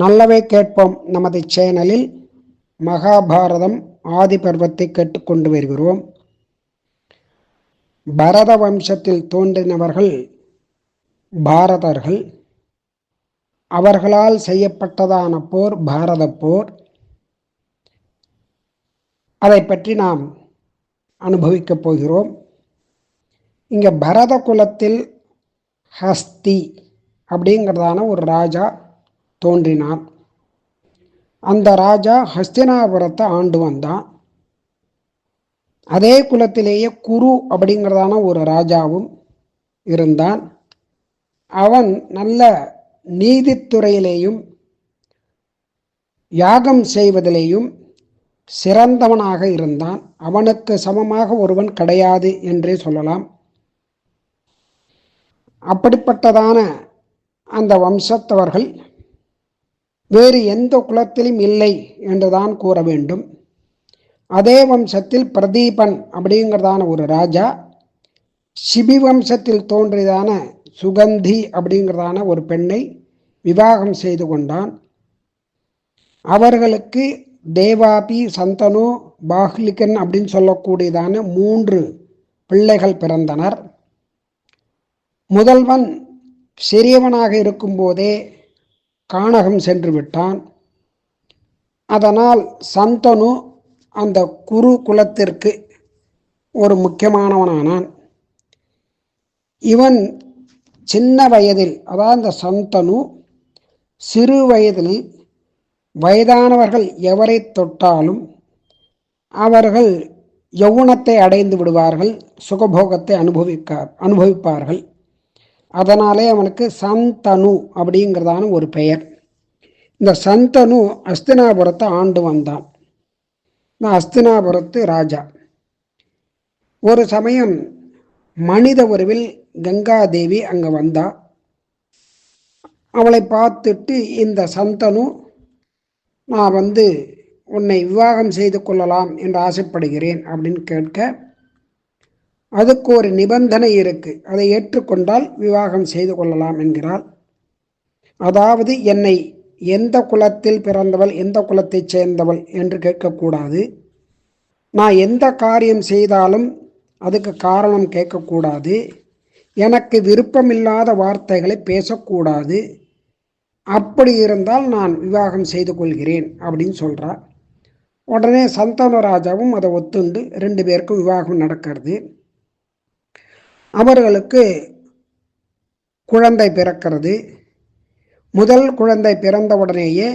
நல்லவை கேட்போம் நமது சேனலில் மகாபாரதம் ஆதி பர்வத்தை கேட்டுக்கொண்டு வருகிறோம். பரத வம்சத்தில் தோன்றினவர்கள் பாரதர்கள். அவர்களால் செய்யப்பட்டதான போர் பாரத போர். அதை பற்றி நாம் அனுபவிக்கப் போகிறோம். இங்கே பரத குலத்தில் ஹஸ்தி அப்படிங்கிறதான ஒரு ராஜா தோன்றினான். அந்த ராஜா ஹஸ்தினாபுரத்தை ஆண்டு வந்தான். அதே குலத்திலேயே குரு அப்படிங்கிறதான ஒரு ராஜாவும் இருந்தான். அவன் நல்ல நீதித்துறையிலேயும் யாகம் செய்வதிலேயும் சிறந்தவனாக இருந்தான். அவனுக்கு சமமாக ஒருவன் கிடையாது என்றே சொல்லலாம். அப்படிப்பட்டதான அந்த வம்சத்தவர்கள் வேறு எந்த குலத்திலும் இல்லை என்றுதான் கூற வேண்டும். அதே வம்சத்தில் பிரதீபன் அப்படிங்கிறதான ஒரு ராஜா சிபி வம்சத்தில் தோன்றியதான சுகந்தி அப்படிங்கிறதான ஒரு பெண்ணை விவாகம் செய்து கொண்டான். அவர்களுக்கு தேவாபி, சந்தனு, பாஹ்லிகன் அப்படின்னு சொல்லக்கூடியதான 3 பிள்ளைகள் பிறந்தனர். முதல்வன் சிறியவனாக இருக்கும்போதே கானகம் சென்று விட்டான். அதனால் சந்தனு அந்த குரு குலத்திற்கு ஒரு முக்கியமானவனானான். இவன் சின்ன வயதில், அதாவது அந்த சந்தனு சிறு வயதில் வயதானவர்கள் எவரை தொட்டாலும் அவர்கள் யௌவனத்தை அடைந்து விடுவார்கள், சுகபோகத்தை அனுபவிப்பார்கள். அதனாலே அவனுக்கு சந்தனு அப்படிங்கிறதான ஒரு பெயர். இந்த சந்தனு ஹஸ்தினாபுரத்தை ஆண்டு வந்தான். ஹஸ்தினாபுரத்து ராஜா. ஒரு சமயம் மனித உருவில் கங்காதேவி அங்கே வந்தா. அவளை பார்த்துட்டு இந்த சந்தனு, நான் உன்னை விவாகம் செய்து கொள்ளலாம் என்று ஆசைப்படுகிறேன் அப்படின்னு கேட்க, அதுக்கு ஒரு நிபந்தனை இருக்கு, அதை ஏற்றுக்கொண்டால் விவாகம் செய்து கொள்ளலாம் என்கிறாள். அதாவது என்னை எந்த குலத்தில் பிறந்தவள், எந்த குலத்தைச் சேர்ந்தவள் என்று கேட்கக்கூடாது. நான் எந்த காரியம் செய்தாலும் அதுக்கு காரணம் கேட்கக்கூடாது. எனக்கு விருப்பமில்லாத வார்த்தைகளை பேசக்கூடாது. அப்படி இருந்தால் நான் விவாகம் செய்து கொள்கிறேன் அப்படின்னு சொல்கிறார். உடனே சந்தனு ராஜாவும் அதை ஒத்துண்டு 2 பேருக்கும் விவாகம் நடக்கிறது. அவர்களுக்கு குழந்தை பிறக்கிறது. முதல் குழந்தை பிறந்த உடனேயே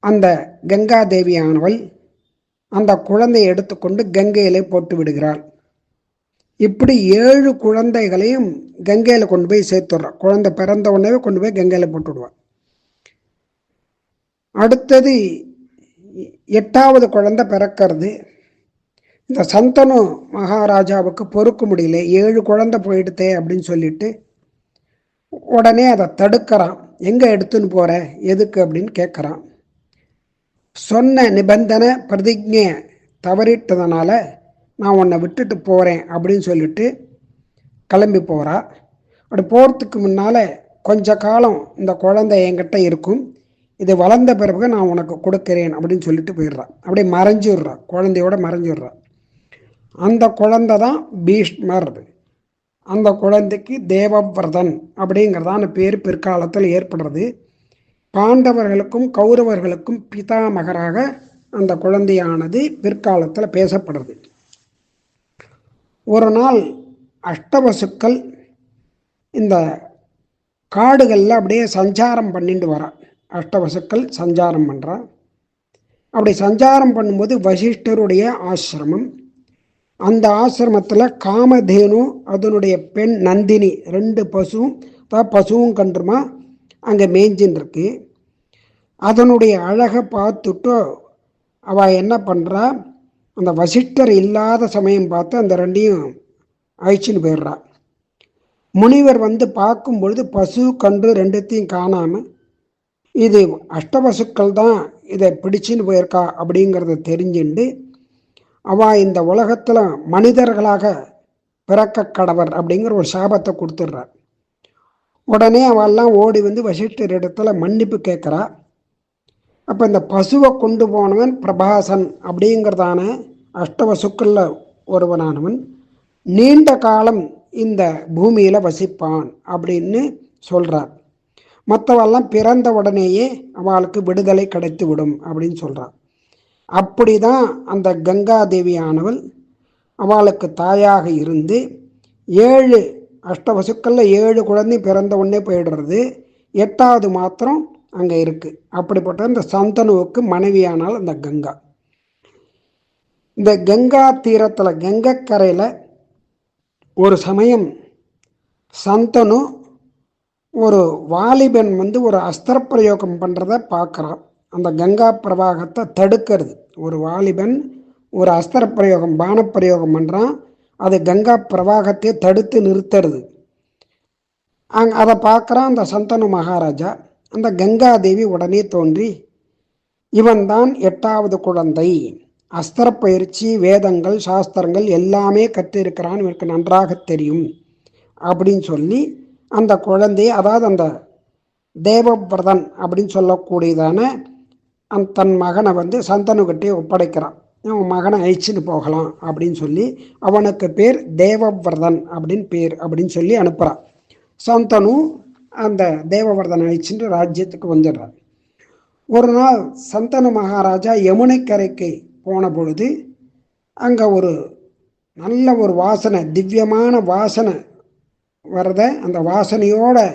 அந்த கங்காதேவியானவள் அந்த குழந்தையை எடுத்துக்கொண்டு கங்கையிலே போட்டு விடுகிறாள். இப்படி 7 குழந்தைகளையும் கங்கையில் கொண்டு போய் சேர்த்துடுறான். குழந்தை பிறந்த உடனே கொண்டு போய் கங்கையில் போட்டு விடுவான். அடுத்தது 8வது குழந்தை பிறக்கிறது. இந்த சந்தனு மகாராஜாவுக்கு பொறுக்க முடியல, 7 குழந்தை போயிடுதே அப்படின்னு சொல்லிட்டு உடனே அதை தடுக்கிறான். எங்கே எடுத்துன்னு போற, எதுக்கு அப்படின்னு கேட்குறான். சொன்ன நிபந்தனை பிரதிஜை தவறிட்டதுனால நான் உன்னை விட்டுட்டு போகிறேன் அப்படின்னு சொல்லிட்டு கிளம்பி போகிறா. அப்படி போகிறதுக்கு முன்னால் கொஞ்ச காலம் இந்த குழந்தை என்கிட்ட இருக்கும், இது வளர்ந்த பிறகு நான் உனக்கு கொடுக்கிறேன் அப்படின்னு சொல்லிட்டு போயிடுறான். அப்படியே மறைஞ்சிடுறான், குழந்தையோட மறைஞ்சிடுறான். அந்த குழந்தை தான் பீஷ்மர். அந்த குழந்தைக்கு தேவவிரதன் அப்படிங்கிறதான பேர் பிற்காலத்தில் ஏற்படுறது. பாண்டவர்களுக்கும் கௌரவர்களுக்கும் பிதாமகராக அந்த குழந்தையானது பிற்காலத்தில் பேசப்படுறது. ஒரு நாள் அஷ்டவசுக்கள் இந்த காடுகளில் அப்படியே சஞ்சாரம் பண்ணிட்டு வரான். அஷ்டவசுக்கள் சஞ்சாரம் பண்ணுறான். அப்படி சஞ்சாரம் பண்ணும்போது வசிஷ்டருடைய ஆசிரமம், அந்த ஆசிரமத்தில் காமதேனு அதனுடைய பெண் நந்தினி 2 பசுவும் கன்றுமா அங்கே மேய்ஞ்சின்னு இருக்கு. அதனுடைய அழகை பார்த்துட்டு அவள் என்ன பண்ணுறா, அந்த வசிஷ்டர் இல்லாத சமயம் பார்த்து அந்த 2ஐயும் அழிச்சின்னு போயிடுறா. முனிவர் பார்க்கும் பொழுது பசு கன்று 2த்தையும் காணாமல், இது அஷ்டவசுக்கள் தான் இதை பிடிச்சின்னு போயிருக்கா அப்படிங்கிறத தெரிஞ்சுண்டு அவள் இந்த உலகத்தில் மனிதர்களாக பிறக்க கடவர் அப்படிங்கிற ஒரு சாபத்தை கொடுத்துட்றார். உடனே அவெல்லாம் ஓடி வந்து வசிஷ்டர் இடத்துல மன்னிப்பு கேட்குறா. அப்போ இந்த பசுவை கொண்டு போனவன் பிரபாசன் அப்படிங்கிறதான அஷ்டவசுக்களில் ஒருவனானவன் நீண்ட காலம் இந்த பூமியில் வசிப்பான் அப்படின்னு சொல்கிறார். மற்றவெல்லாம் பிறந்த உடனேயே அவளுக்கு விடுதலை கிடைத்து விடும் அப்படின்னு சொல்கிறார். அப்படி தான் அந்த கங்காதேவியானவள் அவளுக்கு தாயாக இருந்து 7 அஷ்டவசுக்களில் 7 குழந்தை பிறந்த உடனே போயிடுறது, 8வது மாத்திரம் அங்கே இருக்குது. அப்படிப்பட்ட இந்த சந்தனுவுக்கு மனைவியானால் அந்த கங்கா. இந்த கங்கா தீரத்தில் கங்கைக்கரையில் ஒரு சமயம் சந்தனு ஒரு வாலிபன் வந்து ஒரு அஸ்திர பிரயோகம் பண்ணுறத பார்க்குறான். அந்த கங்கா பிரவாகத்தை தடுக்கிறது ஒரு வாலிபன் ஒரு அஸ்திர பிரயோகம் பானப்பிரயோகம் பண்ணுறான். அது கங்கா பிரவாகத்தை தடுத்து நிறுத்துறது. அதை பார்க்குறான் அந்த சந்தனு மகாராஜா. அந்த கங்காதேவி உடனே தோன்றி, இவன் தான் 8வது குழந்தை, அஸ்திர பயிற்சி வேதங்கள் சாஸ்திரங்கள் எல்லாமே கற்றிருக்கிறான், இவனுக்கு நன்றாக தெரியும் அப்படின்னு சொல்லி அந்த குழந்தையை, அதாவது அந்த தேவவிரதன் அப்படின்னு சொல்லக்கூடியதான தன் மகனை வந்து சந்தனுக்கிட்டே ஒப்படைக்கிறான். அவன் மகனை அழிச்சுன்னு போகலாம் அப்படின்னு சொல்லி அவனுக்கு பேர் தேவவிரதன் அப்படின்னு பேர் அப்படின்னு சொல்லி அனுப்புகிறான். சந்தனு அந்த தேவவிரதன் அழிச்சுட்டு ராஜ்யத்துக்கு வந்துடுறான். ஒரு நாள் சந்தனு மகாராஜா யமுனை கரைக்கு போன பொழுது அங்கே ஒரு நல்ல ஒரு வாசனை, திவ்யமான வாசனை வரத, அந்த வாசனையோடு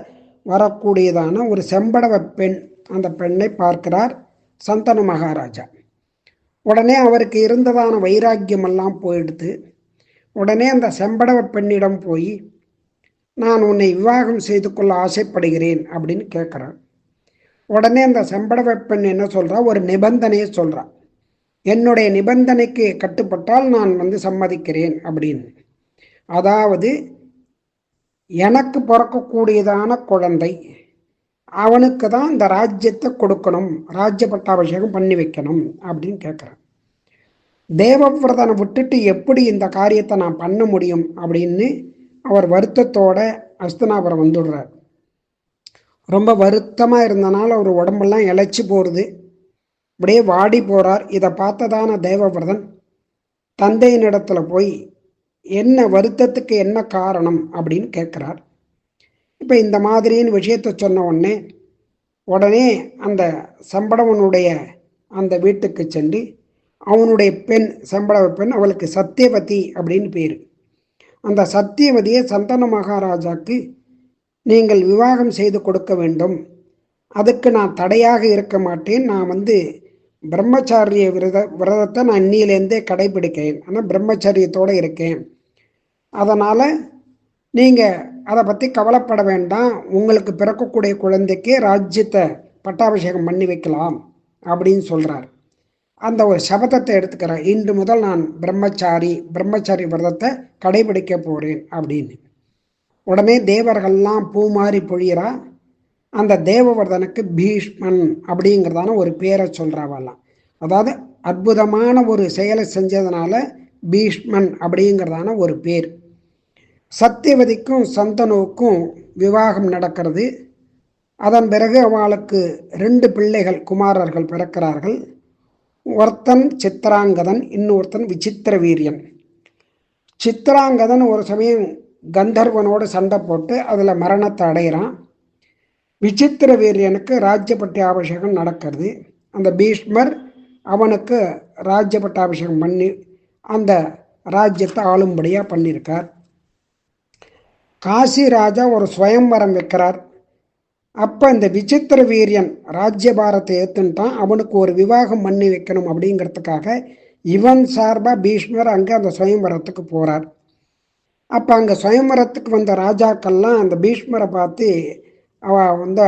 வரக்கூடியதான ஒரு செம்படவ பெண், அந்த பெண்ணை பார்க்கிறார் சந்தனு மகாராஜா. உடனே அவருக்கு இருந்ததான வைராக்கியமெல்லாம் போயிடுது. உடனே அந்த செம்படவ பெண்ணிடம் போய், நான் உன்னை விவாகம் செய்து கொள்ள ஆசைப்படுகிறேன் அப்படின்னு கேட்குறான். உடனே அந்த செம்படவ பெண் என்ன சொல்கிறா, ஒரு நிபந்தனையை சொல்கிறா. என்னுடைய நிபந்தனைக்கு கட்டுப்பட்டால் நான் வந்து சம்மதிக்கிறேன் அப்படின்னு. அதாவது எனக்கு பிறக்கக்கூடியதான குழந்தை அவனுக்கு தான் இந்த ராஜ்யத்தை கொடுக்கணும், ராஜ்ய பட்டாபிஷேகம் பண்ணி வைக்கணும் அப்படின்னு கேட்குறான். தேவவிரதனை விட்டுட்டு எப்படி இந்த காரியத்தை நான் பண்ண முடியும் அப்படின்னு அவர் வருத்தத்தோட அஸ்தினாபுரம் வந்துடுறார். ரொம்ப வருத்தமாக இருந்தனால அவர் உடம்பெல்லாம் இழைச்சி போகிறது, அப்படியே வாடி போகிறார். இதை பார்த்ததான தேவவிரதன் தந்தையினிடத்தில் போய் என்ன வருத்தத்துக்கு என்ன காரணம் அப்படின்னு கேட்குறார். இப்போ இந்த மாதிரின்னு விஷயத்தை சொன்ன உடனே அந்த சம்படவனுடைய அந்த வீட்டுக்கு சென்று அவனுடைய பெண், சம்படவ பெண், அவளுக்கு சத்தியவதி அப்படின்னு பேர். அந்த சத்தியவதியை சந்தனு மகாராஜாக்கு நீங்கள் விவாகம் செய்து கொடுக்க வேண்டும், அதுக்கு நான் தடையாக இருக்க மாட்டேன், நான் வந்து பிரம்மச்சாரிய விரதத்தை நான் இன்னிலேருந்தே கடைபிடிக்கிறேன், ஆனால் பிரம்மச்சரியத்தோடு இருக்கேன், அதனால் நீங்கள் அதை பற்றி கவலைப்பட வேண்டாம், உங்களுக்கு பிறக்கக்கூடிய குழந்தைக்கே ராஜ்யத்தை பட்டாபிஷேகம் பண்ணி வைக்கலாம் அப்படின்னு சொல்கிறார். அந்த ஒரு சபதத்தை எடுத்துக்கிறார், இன்று முதல் நான் பிரம்மச்சாரி விரதத்தை கடைபிடிக்க போகிறேன் அப்படின்னு. உடனே தேவர்கள்லாம் பூ மாறி பொழியிறா. அந்த தேவவர்தனுக்கு பீஷ்மன் அப்படிங்கிறதான ஒரு பேரை சொல்கிறாவெல்லாம். அதாவது அற்புதமான ஒரு செயலை செஞ்சதுனால பீஷ்மன் அப்படிங்கிறதான ஒரு பேர். சத்தியவதிக்கும் சந்தனுவுக்கும் விவாகம் நடக்கிறது. அதன் பிறகு அவளுக்கு 2 பிள்ளைகள், குமாரர்கள் பிறக்கிறார்கள். ஒருத்தன் சித்திராங்கதன், இன்னொருத்தன் விசித்திர வீரியன். சித்திராங்கதன் ஒரு சமயம் கந்தர்வனோடு சண்டை போட்டு அதில் மரணத்தை அடைகிறான். விசித்திர வீரியனுக்கு ராஜ்ய பட்டாபிஷேகம் நடக்கிறது. அந்த பீஷ்மர் அவனுக்கு ராஜ்ய பட்டாபிஷேகம் பண்ணி அந்த ராஜ்யத்தை ஆளும்படியாக பண்ணியிருக்கார். காசி ராஜா ஒரு சுயம்வரம் வைக்கிறார். அப்போ இந்த விசித்திர வீரியன் ராஜ்யபாரத்தை ஏற்றுன்ட்டான், அவனுக்கு ஒரு விவாகம் பண்ணி வைக்கணும் அப்படிங்கிறதுக்காக இவன் சார்பாக பீஷ்மர் அங்கே அந்த சுயம்வரத்துக்கு போகிறார். அப்போ அங்கே சுயம்வரத்துக்கு வந்த ராஜாக்கள்லாம் அந்த பீஷ்மரை பார்த்து அவள் வந்து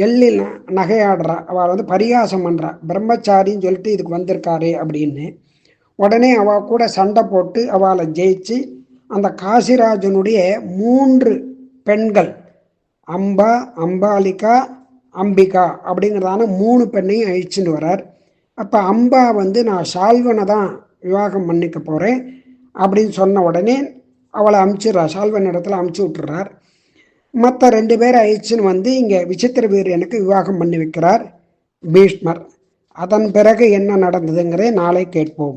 எள்ளில் நகையாடுறா, அவள் வந்து பரிகாசம் பண்ணுறா, பிரம்மச்சாரின்னு சொல்லிட்டு இதுக்கு வந்திருக்காரு அப்படின்னு. உடனே அவள் கூட சண்டை போட்டு அவளை ஜெயிச்சு அந்த காசிராஜனுடைய 3 பெண்கள், அம்பா, அம்பாலிகா, அம்பிகா அப்படிங்கிறதான 3 பெண்ணையும் அழிச்சுட்டு வரார். அப்போ அம்பா வந்து நான் சால்வனை தான் விவாகம் பண்ணிக்க போகிறேன் அப்படின்னு சொன்ன உடனே அவளை அமுச்சிடுறார், சால்வன் இடத்துல அமுச்சு விட்டுறார். மற்ற 2 பேர் அழிச்சுன்னு வந்து இங்கே விசித்திர வீரியனுக்கு விவாகம் பண்ணி வைக்கிறார் பீஷ்மர். அதன் பிறகு என்ன நடந்ததுங்கிறதை நாளை கேட்போம்.